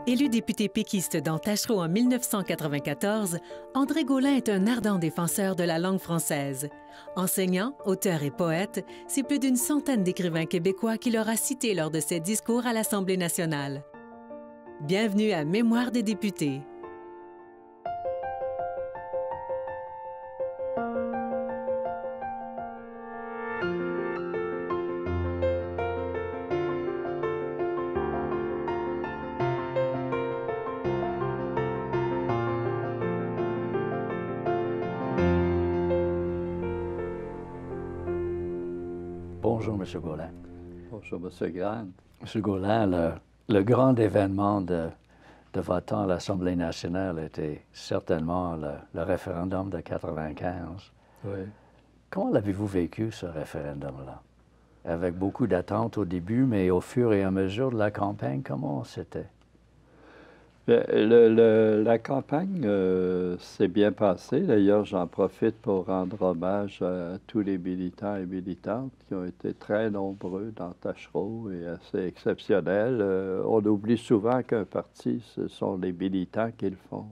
Élu député péquiste dans Tachereau en 1994, André Gaulin est un ardent défenseur de la langue française. Enseignant, auteur et poète, c'est plus d'une centaine d'écrivains québécois qu'il aura cités lors de ses discours à l'Assemblée nationale. Bienvenue à Mémoire des députés. Bonjour, M. Gaulin. Bonjour, M. Grant. M. Gaulin, le grand événement de votre temps à l'Assemblée nationale était certainement le référendum de 1995. Oui. Comment l'avez-vous vécu, ce référendum-là? Avec beaucoup d'attentes au début, mais au fur et à mesure de la campagne, comment c'était? La campagne s'est bien passée. D'ailleurs, j'en profite pour rendre hommage à tous les militants et militantes qui ont été très nombreux dans Tachereau et assez exceptionnels. On oublie souvent qu'un parti, ce sont les militants qui le font.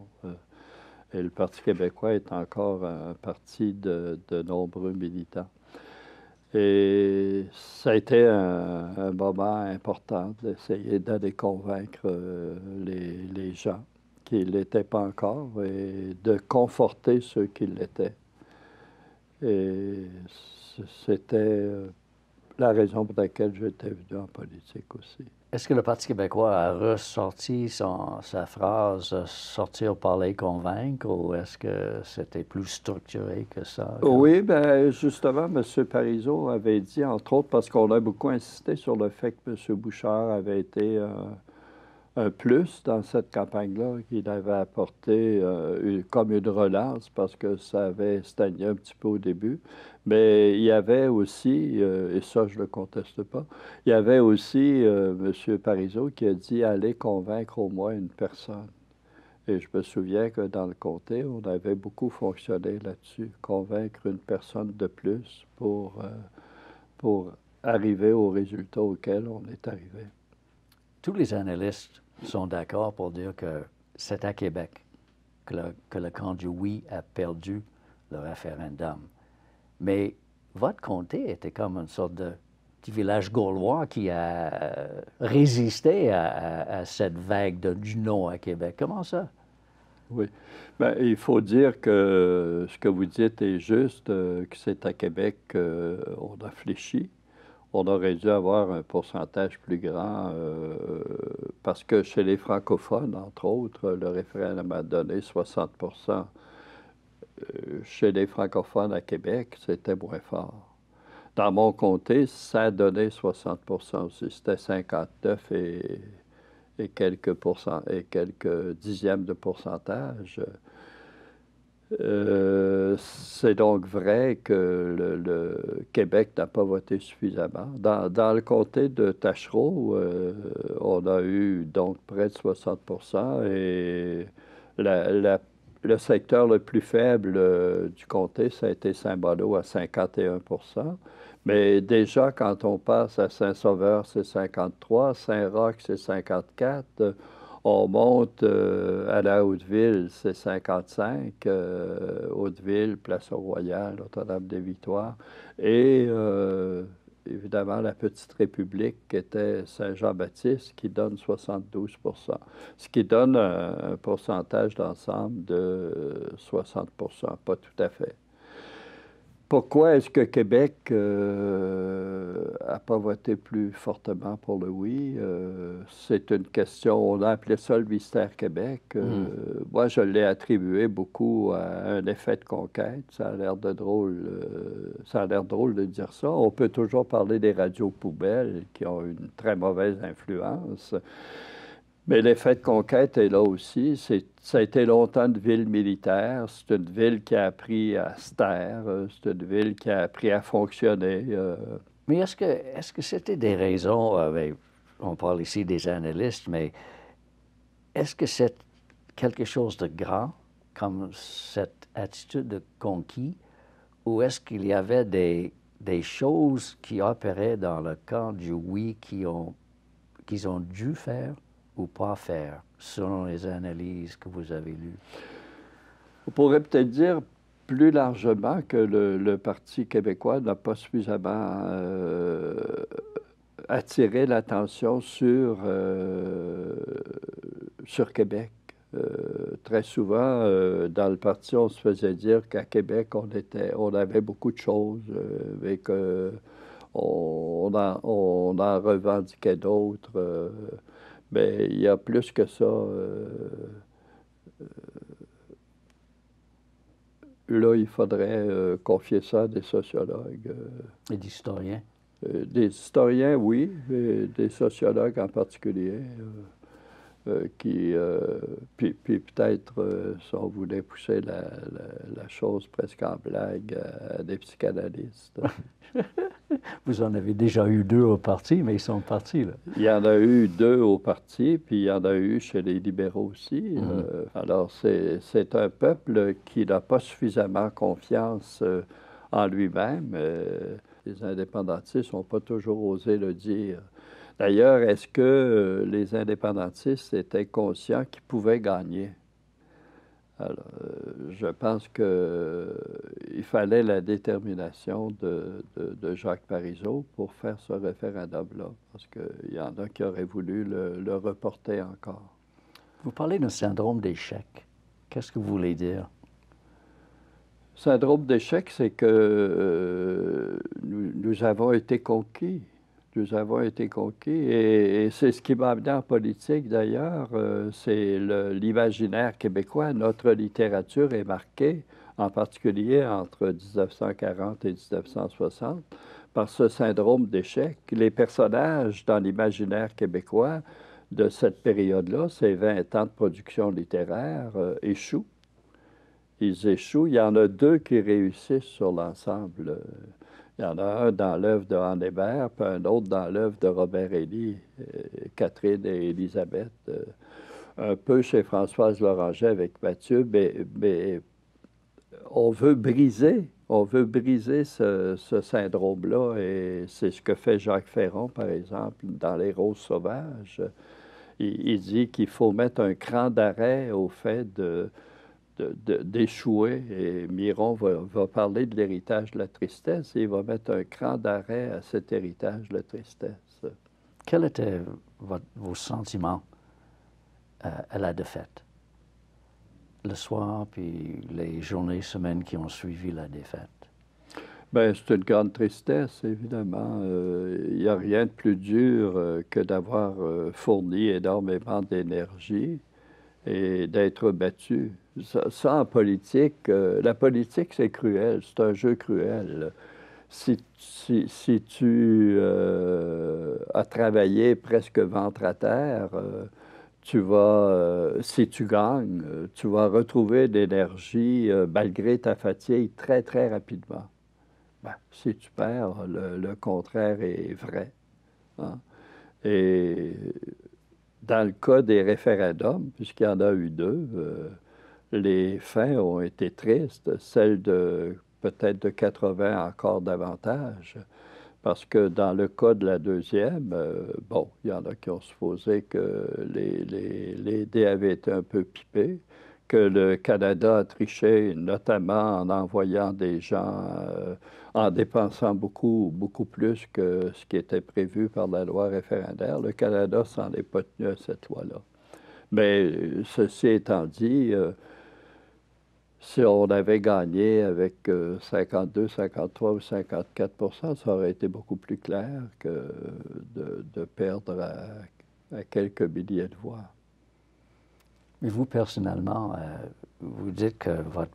Et le Parti québécois est encore un parti de nombreux militants. Et ça a été un moment important d'essayer d'aller convaincre les gens qui ne l'étaient pas encore et de conforter ceux qui l'étaient. Et c'était la raison pour laquelle j'étais venu en politique aussi. Est-ce que le Parti québécois a ressorti sa phrase « sortir, parler, convaincre » ou est-ce que c'était plus structuré que ça? Oui, bien, justement, M. Parizeau avait dit, entre autres, parce qu'on a beaucoup insisté sur le fait que M. Bouchard avait été un plus dans cette campagne-là, qu'il avait apporté comme une relance parce que ça avait stagné un petit peu au début. Mais il y avait aussi, et ça je ne le conteste pas, il y avait aussi M. Parizeau qui a dit « Allez convaincre au moins une personne ». Et je me souviens que dans le comté, on avait beaucoup fonctionné là-dessus, convaincre une personne de plus pour arriver au résultat auquel on est arrivé. Tous les analystes sont d'accord pour dire que c'est à Québec que le camp du oui a perdu le référendum. Mais votre comté était comme une sorte de petit village gaulois qui a résisté à cette vague du non à Québec. Comment ça? Oui. Bien, il faut dire que ce que vous dites est juste, que c'est à Québec qu'on a fléchi. On aurait dû avoir un pourcentage plus grand parce que chez les francophones, entre autres, le référendum a donné 60 Chez les francophones à Québec, c'était moins fort. Dans mon comté, ça a donné 60 aussi. C'était 59 et quelques dixièmes de pourcentage. C'est donc vrai que le Québec n'a pas voté suffisamment. Dans le comté de Tachereau, on a eu donc près de 60 et le secteur le plus faible du comté, ça a été Saint-Malo à 51 Mais déjà, quand on passe à Saint-Sauveur, c'est 53, Saint-Roch, c'est 54. On monte à la Haute-Ville, c'est 55, Haute-Ville, Place-Royale, Notre-Dame-des-Victoires. Et évidemment, la petite République qui était Saint-Jean-Baptiste, qui donne 72 ce qui donne un pourcentage d'ensemble de 60 pas tout à fait. Pourquoi est-ce que Québec n'a pas voté plus fortement pour le oui? C'est une question, on a appelé ça le mystère Québec. Moi, je l'ai attribué beaucoup à un effet de conquête. Ça a l'air drôle de dire ça. On peut toujours parler des radios poubelles qui ont une très mauvaise influence. Mais l'effet de conquête est là aussi. Ça a été longtemps une ville militaire. C'est une ville qui a appris à se taire. C'est une ville qui a appris à fonctionner. Mais est-ce que c'était des raisons, on parle ici des analystes, mais est-ce que c'est quelque chose de grand, comme cette attitude de conquis, ou est-ce qu'il y avait des choses qui opéraient dans le camp du oui qu'ils ont dû faire ou pas faire, selon les analyses que vous avez lues? On pourrait peut-être dire plus largement que le Parti québécois n'a pas suffisamment attiré l'attention sur Québec. Très souvent, dans le parti, on se faisait dire qu'à Québec, on avait beaucoup de choses, mais qu'on on en revendiquait d'autres. Mais il y a plus que ça. Là, il faudrait confier ça à des sociologues. Et d'historiens? Des historiens, oui, mais des sociologues en particulier. Puis peut-être, si on voulait pousser la chose presque en blague, à des psychanalystes. Vous en avez déjà eu 2 au parti, mais ils sont partis, là. Il y en a eu 2 au parti, puis il y en a eu chez les libéraux aussi. Alors, c'est un peuple qui n'a pas suffisamment confiance en lui-même. Les indépendantistes n'ont pas toujours osé le dire. D'ailleurs, est-ce que les indépendantistes étaient conscients qu'ils pouvaient gagner? Alors, je pense qu'il fallait la détermination de Jacques Parizeau pour faire ce référendum-là, parce qu'il y en a qui auraient voulu le reporter encore. Vous parlez d'un syndrome d'échec. Qu'est-ce que vous voulez dire? Syndrome d'échec, c'est que nous avons été conquis. Nous avons été conquis et c'est ce qui m'a amené en politique d'ailleurs. C'est l'imaginaire québécois. Notre littérature est marquée, en particulier entre 1940 et 1960, par ce syndrome d'échec. Les personnages dans l'imaginaire québécois de cette période-là, ces 20 ans de production littéraire, échouent. Ils échouent. Il y en a 2 qui réussissent sur l'ensemble. Il y en a un dans l'œuvre de Anne Hébert, puis un autre dans l'œuvre de Robert Élie, Catherine et Élisabeth. Un peu chez Françoise Loranger avec Mathieu, mais on veut briser ce syndrome-là, et c'est ce que fait Jacques Ferron, par exemple, dans Les Roses sauvages. Il dit qu'il faut mettre un cran d'arrêt au fait d'échouer. Et Miron va parler de l'héritage de la tristesse et il va mettre un cran d'arrêt à cet héritage de la tristesse. Quels étaient vos sentiments à la défaite? Le soir, puis les journées, semaines qui ont suivi la défaite? Bien, c'est une grande tristesse, évidemment. Il n'y a rien de plus dur que d'avoir fourni énormément d'énergie et d'être battu. Ça, en politique, la politique, c'est cruel, c'est un jeu cruel. Si tu as travaillé presque ventre à terre, si tu gagnes, tu vas retrouver de l'énergie malgré ta fatigue très, très rapidement. Ben, si tu perds, le contraire est vrai. Hein? Et dans le cas des référendums, puisqu'il y en a eu 2, les fins ont été tristes, celle de peut-être de 80 encore davantage, parce que dans le cas de la deuxième, bon, il y en a qui ont supposé que les dés avaient été un peu pipés, que le Canada a triché, notamment en envoyant des gens, en dépensant beaucoup, beaucoup plus que ce qui était prévu par la loi référendaire. Le Canada s'en est pas tenu à cette loi-là. Mais ceci étant dit, si on avait gagné avec 52, 53 ou 54 ça aurait été beaucoup plus clair que de perdre à quelques milliers de voix. Mais vous, personnellement, vous dites que votre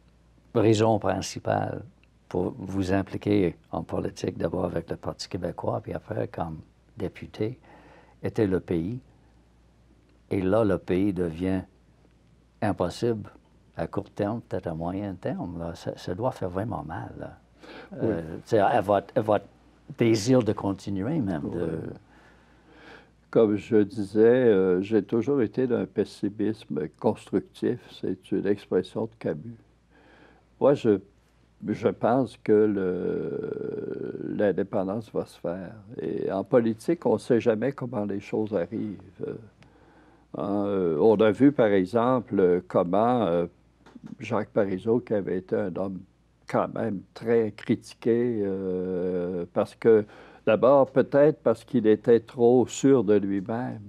raison principale pour vous impliquer en politique, d'abord avec le Parti québécois, puis après comme député, était le pays. Et là, le pays devient impossible à court terme, peut-être à moyen terme. Là. Ça doit faire vraiment mal. Là. Oui. À votre désir de continuer même. Oui. Comme je disais, j'ai toujours été d'un pessimisme constructif. C'est une expression de Camus. Moi, je pense que l'indépendance va se faire. Et en politique, on ne sait jamais comment les choses arrivent. On a vu, par exemple, comment Jacques Parizeau, qui avait été un homme quand même très critiqué, parce que, d'abord, peut-être parce qu'il était trop sûr de lui-même,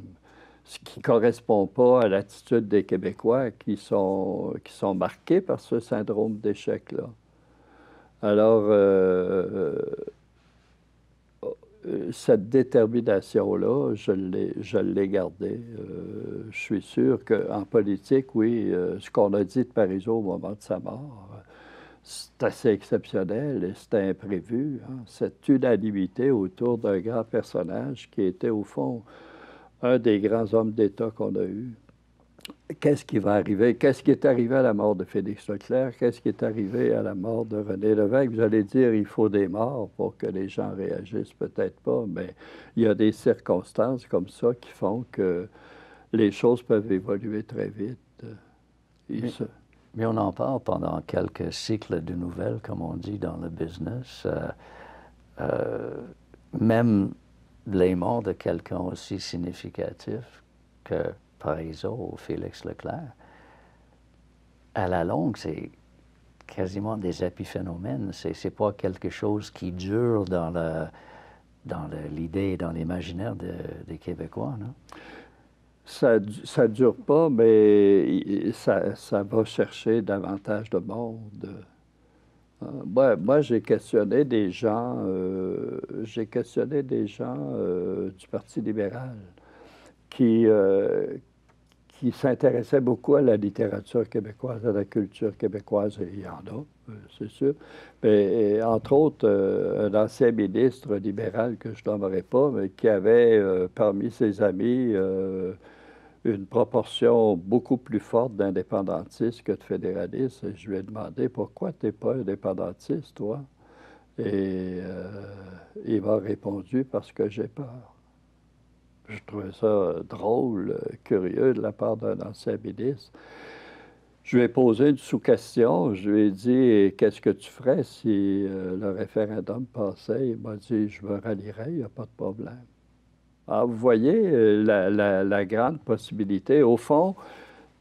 ce qui ne correspond pas à l'attitude des Québécois qui sont marqués par ce syndrome d'échec-là. Alors, cette détermination-là, je l'ai gardée. Je suis sûr qu'en politique, oui, ce qu'on a dit de Parizeau au moment de sa mort, c'est assez exceptionnel et c'était imprévu, hein. Cette unanimité autour d'un grand personnage qui était, au fond, un des grands hommes d'État qu'on a eus. Qu'est-ce qui va arriver? Qu'est-ce qui est arrivé à la mort de Félix Leclerc? Qu'est-ce qui est arrivé à la mort de René Lévesque? Vous allez dire, il faut des morts pour que les gens réagissent, peut-être pas, mais il y a des circonstances comme ça qui font que les choses peuvent évoluer très vite. Mais on en parle pendant quelques cycles de nouvelles, comme on dit dans le business. Même les morts de quelqu'un aussi significatif que Parizeau ou Félix Leclerc, à la longue, c'est quasiment des épiphénomènes. C'est pas quelque chose qui dure dans l'idée, dans l'imaginaire des Québécois, non? Ça ne dure pas, mais ça va chercher davantage de monde. Moi, j'ai questionné des gens, du Parti libéral qui s'intéressaient beaucoup à la littérature québécoise, à la culture québécoise, et il y en a, c'est sûr. Mais, entre autres, un ancien ministre libéral que je nommerai pas, mais qui avait parmi ses amis une proportion beaucoup plus forte d'indépendantistes que de fédéralistes. Et je lui ai demandé, pourquoi tu n'es pas indépendantiste, toi? Et il m'a répondu, parce que j'ai peur. Je trouvais ça drôle, curieux de la part d'un ancien ministre. Je lui ai posé une sous-question. Je lui ai dit, qu'est-ce que tu ferais si le référendum passait? Il m'a dit, je me rallierais, il n'y a pas de problème. Alors, vous voyez la grande possibilité. Au fond,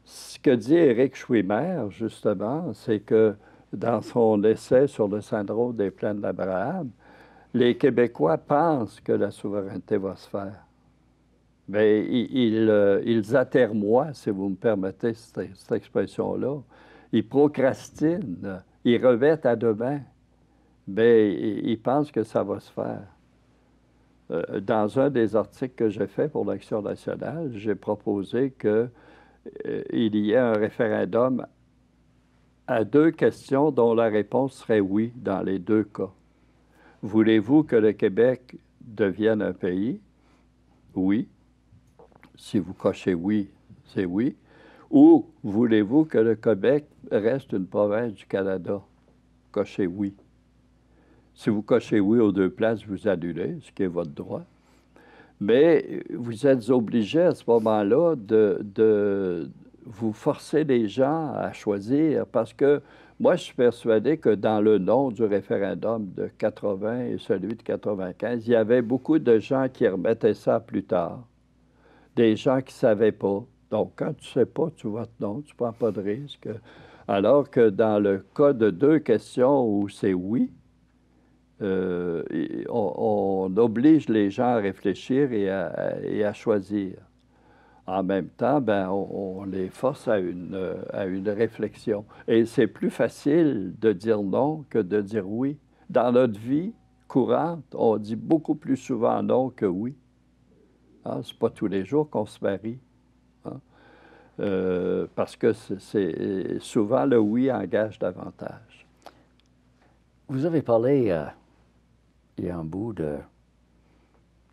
ce que dit Éric Schwimmer, justement, c'est que dans son essai sur le syndrome des plaines d'Abraham, les Québécois pensent que la souveraineté va se faire. Mais ils atermoient, si vous me permettez cette expression-là. Ils procrastinent, ils remettent à demain. Mais ils pensent que ça va se faire. Dans un des articles que j'ai fait pour l'Action nationale, j'ai proposé qu'il y ait un référendum à 2 questions dont la réponse serait oui dans les 2 cas. Voulez-vous que le Québec devienne un pays? Oui. Si vous cochez oui, c'est oui. Ou voulez-vous que le Québec reste une province du Canada? Cochez oui. Si vous cochez oui aux 2 places, vous annulez, ce qui est votre droit. Mais vous êtes obligé à ce moment-là de vous forcer les gens à choisir, parce que moi, je suis persuadé que dans le non du référendum de 80 et celui de 95, il y avait beaucoup de gens qui remettaient ça plus tard, des gens qui ne savaient pas. Donc, quand tu ne sais pas, tu votes non, tu ne prends pas de risque. Alors que dans le cas de 2 questions où c'est oui, on oblige les gens à réfléchir et à choisir. En même temps, ben, on les force à une réflexion. Et c'est plus facile de dire non que de dire oui. Dans notre vie courante, on dit beaucoup plus souvent non que oui. Hein? Ce n'est pas tous les jours qu'on se marie. Hein? Parce que souvent le oui engage davantage. Vous avez parlé il y a un bout de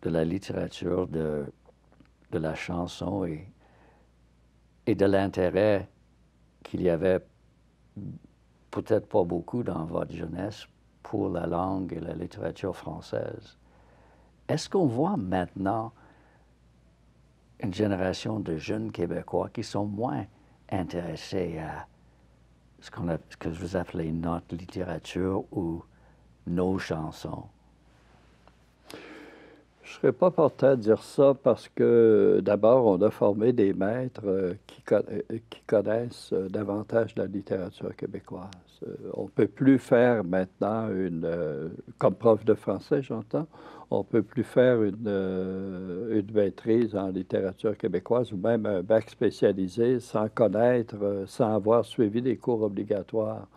la littérature, de la chanson et de l'intérêt qu'il y avait, peut-être pas beaucoup dans votre jeunesse, pour la langue et la littérature française. Est-ce qu'on voit maintenant une génération de jeunes Québécois qui sont moins intéressés à ce que vous appelez notre littérature ou nos chansons? Je ne serais pas porté à dire ça parce que d'abord, on a formé des maîtres qui connaissent davantage la littérature québécoise. On ne peut plus faire maintenant comme prof de français, j'entends, on ne peut plus faire une maîtrise en littérature québécoise ou même un bac spécialisé sans connaître, sans avoir suivi des cours obligatoires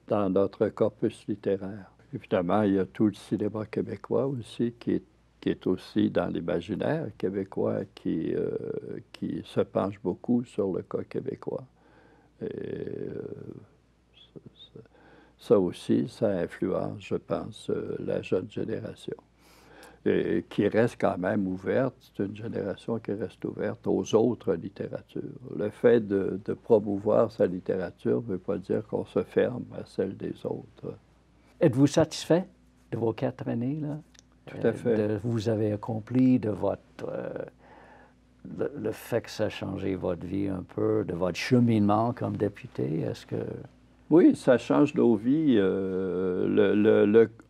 dans notre corpus littéraire. Évidemment, il y a tout le cinéma québécois aussi qui est aussi dans l'imaginaire québécois, qui se penche beaucoup sur le cas québécois. Et ça aussi, ça influence, je pense, la jeune génération, et qui reste quand même ouverte. C'est une génération qui reste ouverte aux autres littératures. Le fait de promouvoir sa littérature ne veut pas dire qu'on se ferme à celle des autres. Êtes-vous satisfait de vos 4 années, là? Tout à fait. Vous avez accompli de votre... le fait que ça a changé votre vie un peu, de votre cheminement comme député, est-ce que... Oui, ça change nos vies.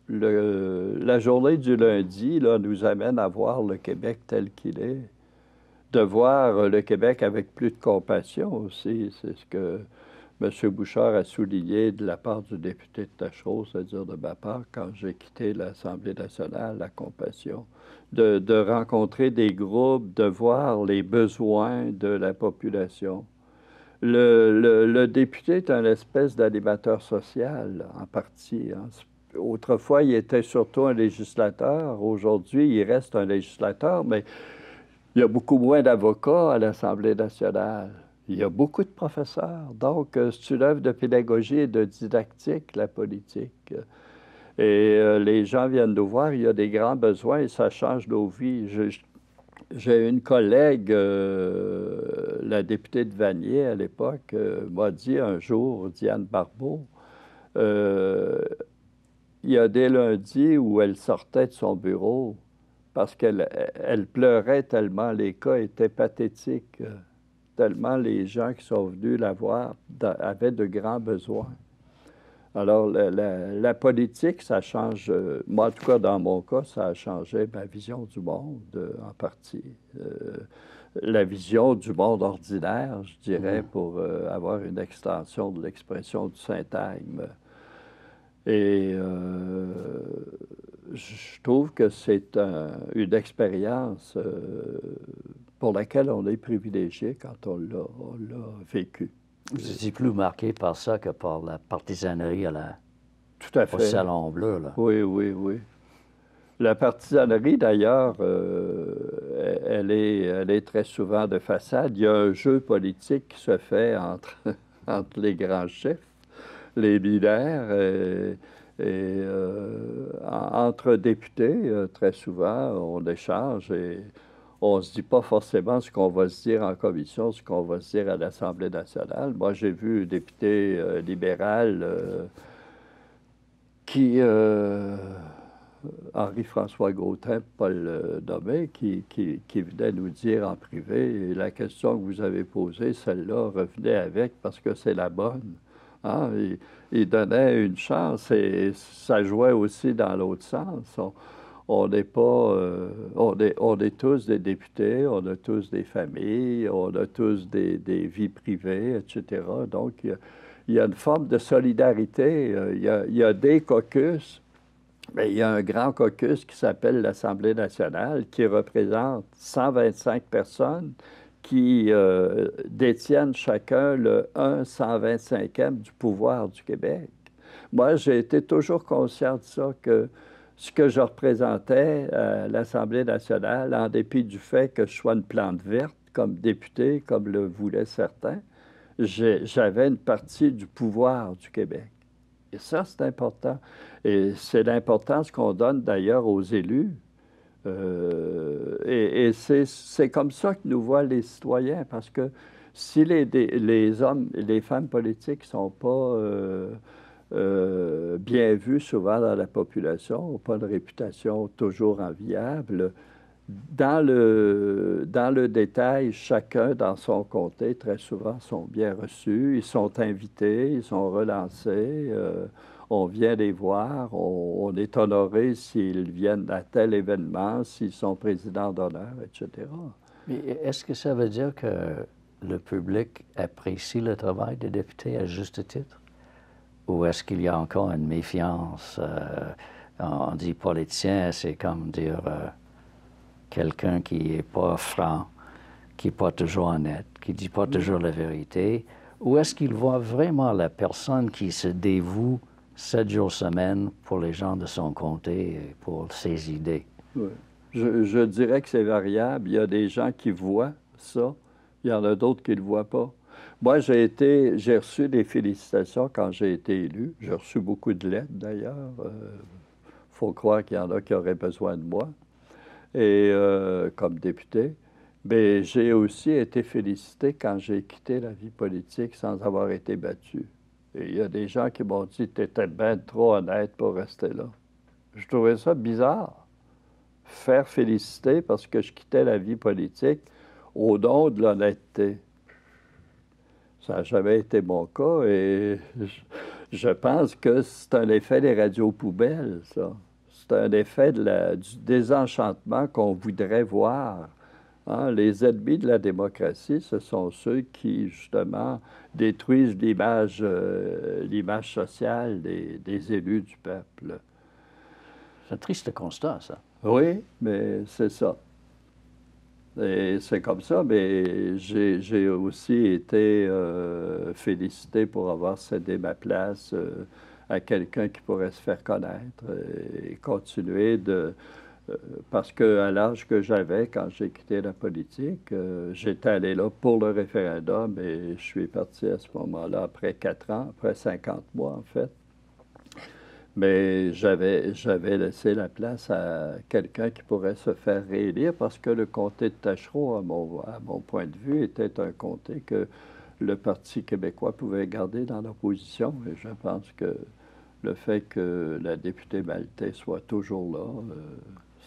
La journée du lundi là, nous amène à voir le Québec tel qu'il est, de voir le Québec avec plus de compassion aussi. C'est ce que M. Bouchard a souligné de la part du député de Tachereau, c'est-à-dire de ma part, quand j'ai quitté l'Assemblée nationale, la compassion, de rencontrer des groupes, de voir les besoins de la population. Le député est un espèce d'animateur social, en partie. Hein. Autrefois, il était surtout un législateur. Aujourd'hui, il reste un législateur, mais il y a beaucoup moins d'avocats à l'Assemblée nationale. Il y a beaucoup de professeurs. Donc, c'est une œuvre de pédagogie et de didactique, la politique. Et les gens viennent nous voir, il y a des grands besoins et ça change nos vies. J'ai une collègue, la députée de Vanier à l'époque, m'a dit un jour, Diane Barbeau, il y a des lundis où elle sortait de son bureau parce qu'elle pleurait tellement les cas étaient pathétiques, tellement les gens qui sont venus la voir avaient de grands besoins. Alors, la politique, ça change, moi, en tout cas, dans mon cas, ça a changé ma vision du monde, en partie. La vision du monde ordinaire, je dirais, pour avoir une extension de l'expression du syntagme. Et je trouve que c'est une expérience pour laquelle on est privilégié quand on l'a vécu. Vous étiez plus marqué par ça que par la partisanerie Tout à fait. Au Salon Bleu, là. Oui, oui, oui. La partisanerie, d'ailleurs, elle est très souvent de façade. Il y a un jeu politique qui se fait entre les grands chefs, les leaders, entre députés, très souvent, on échange et on ne se dit pas forcément ce qu'on va se dire en commission, ce qu'on va se dire à l'Assemblée nationale. Moi, j'ai vu un député libéral Henri-François Gaudin, pas le nommer, qui venait nous dire en privé, la question que vous avez posée, celle-là, revenez avec parce que c'est la bonne. Hein? Il donnait une chance et ça jouait aussi dans l'autre sens. On n'est pas... on est tous des députés, on a tous des familles, on a tous des vies privées, etc. Donc, il y a une forme de solidarité. Il y a des caucus, mais il y a un grand caucus qui s'appelle l'Assemblée nationale, qui représente 125 personnes qui détiennent chacun le 1/125e du pouvoir du Québec. Moi, j'ai été toujours conscient de ça, que ce que je représentais à l'Assemblée nationale, en dépit du fait que je sois une plante verte comme député, comme le voulaient certains, j'avais une partie du pouvoir du Québec. Et ça, c'est important. Et c'est l'importance qu'on donne d'ailleurs aux élus. Et c'est comme ça que nous voient les citoyens, parce que si les hommes et les femmes politiques ne sont pas bien vus souvent dans la population, n'ont pas de réputation toujours enviable, dans le détail, chacun dans son comté, très souvent, sont bien reçus, ils sont invités, ils sont relancés. on vient les voir, on est honoré s'ils viennent à tel événement, s'ils sont présidents d'honneur, etc. Mais est-ce que ça veut dire que le public apprécie le travail des députés à juste titre? Ou est-ce qu'il y a encore une méfiance? On dit politicien, c'est comme dire quelqu'un qui n'est pas franc, qui n'est pas toujours honnête, qui ne dit pas toujours la vérité. Ou est-ce qu'il voit vraiment la personne qui se dévoue 7 jours semaine pour les gens de son comté et pour ses idées? Oui. Je dirais que c'est variable. Il y a des gens qui voient ça, il y en a d'autres qui ne le voient pas. Moi, j'ai reçu des félicitations quand j'ai été élu. J'ai reçu beaucoup de lettres, d'ailleurs. Faut croire qu'il y en a qui auraient besoin de moi, et comme député. Mais j'ai aussi été félicité quand j'ai quitté la vie politique sans avoir été battu. Et il y a des gens qui m'ont dit « Tu étais bien trop honnête pour rester là ». Je trouvais ça bizarre. Faire féliciter parce que je quittais la vie politique au nom de l'honnêteté. Ça n'a jamais été mon cas et je pense que c'est un effet des radios poubelles, ça. C'est un effet du désenchantement qu'on voudrait voir. Hein? Les ennemis de la démocratie, ce sont ceux qui, justement, détruisent l'image sociale des élus du peuple. C'est un triste constat, ça. Oui, mais c'est ça. Et c'est comme ça, mais j'ai aussi été félicité pour avoir cédé ma place à quelqu'un qui pourrait se faire connaître et continuer de... parce qu'à l'âge que j'avais quand j'ai quitté la politique, j'étais allé là pour le référendum et je suis parti à ce moment-là après 4 ans, après 50 mois en fait. Mais j'avais laissé la place à quelqu'un qui pourrait se faire réélire parce que le comté de Taschereau, à mon point de vue, était un comté que le Parti québécois pouvait garder dans l'opposition. Et je pense que le fait que la députée Maltais soit toujours là,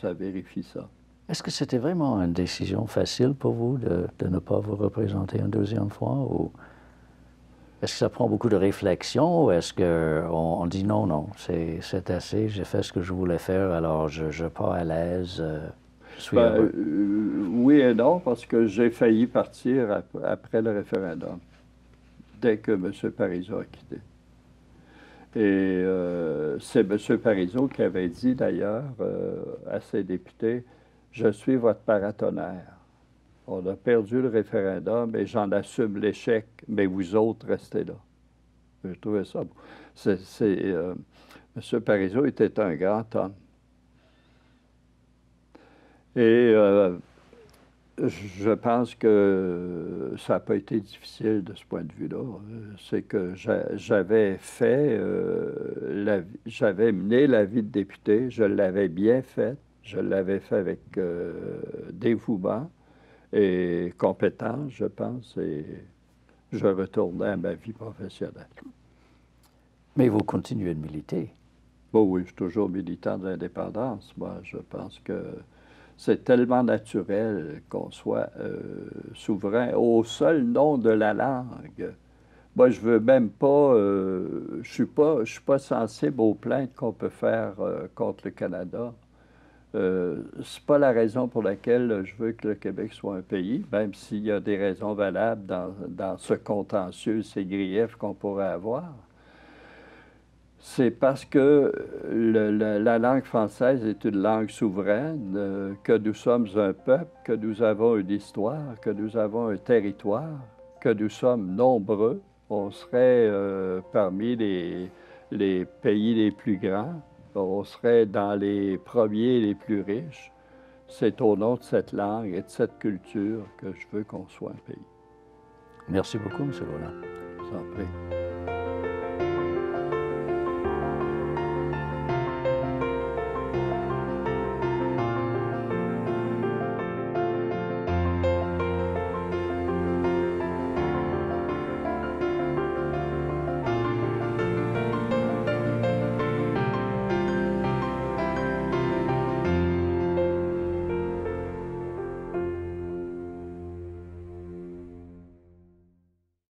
ça vérifie ça. Est-ce que c'était vraiment une décision facile pour vous de ne pas vous représenter une deuxième fois? Ou est-ce que ça prend beaucoup de réflexion ou est-ce qu'on dit non, c'est assez, j'ai fait ce que je voulais faire, alors je pars à l'aise, je suis heureux? Oui et non, parce que j'ai failli partir après le référendum, dès que M. Parizeau a quitté. Et c'est M. Parizeau qui avait dit d'ailleurs à ses députés, « Je suis votre paratonnerre. On a perdu le référendum et j'en assume l'échec, mais vous autres, restez là. » Je trouvais ça beau. M. Parizeau était un grand homme. Et je pense que ça n'a pas été difficile de ce point de vue-là. C'est que j'avais mené la vie de député, je l'avais bien faite, je l'avais fait avec dévouement et compétence, je pense, et je retournais à ma vie professionnelle. Mais vous continuez de militer. Bon, oui, je suis toujours militant de l'indépendance. Moi, je pense que c'est tellement naturel qu'on soit souverain au seul nom de la langue. Moi, je veux même pas... je suis pas sensible aux plaintes qu'on peut faire contre le Canada. C'est pas la raison pour laquelle je veux que le Québec soit un pays, même s'il y a des raisons valables dans ce contentieux, ces griefs qu'on pourrait avoir. C'est parce que la langue française est une langue souveraine, que nous sommes un peuple, que nous avons une histoire, que nous avons un territoire, que nous sommes nombreux. On serait parmi les pays les plus grands. On serait dans les premiers les plus riches. C'est au nom de cette langue et de cette culture que je veux qu'on soit un pays. Merci beaucoup, M. Gaulin. Je vous en prie.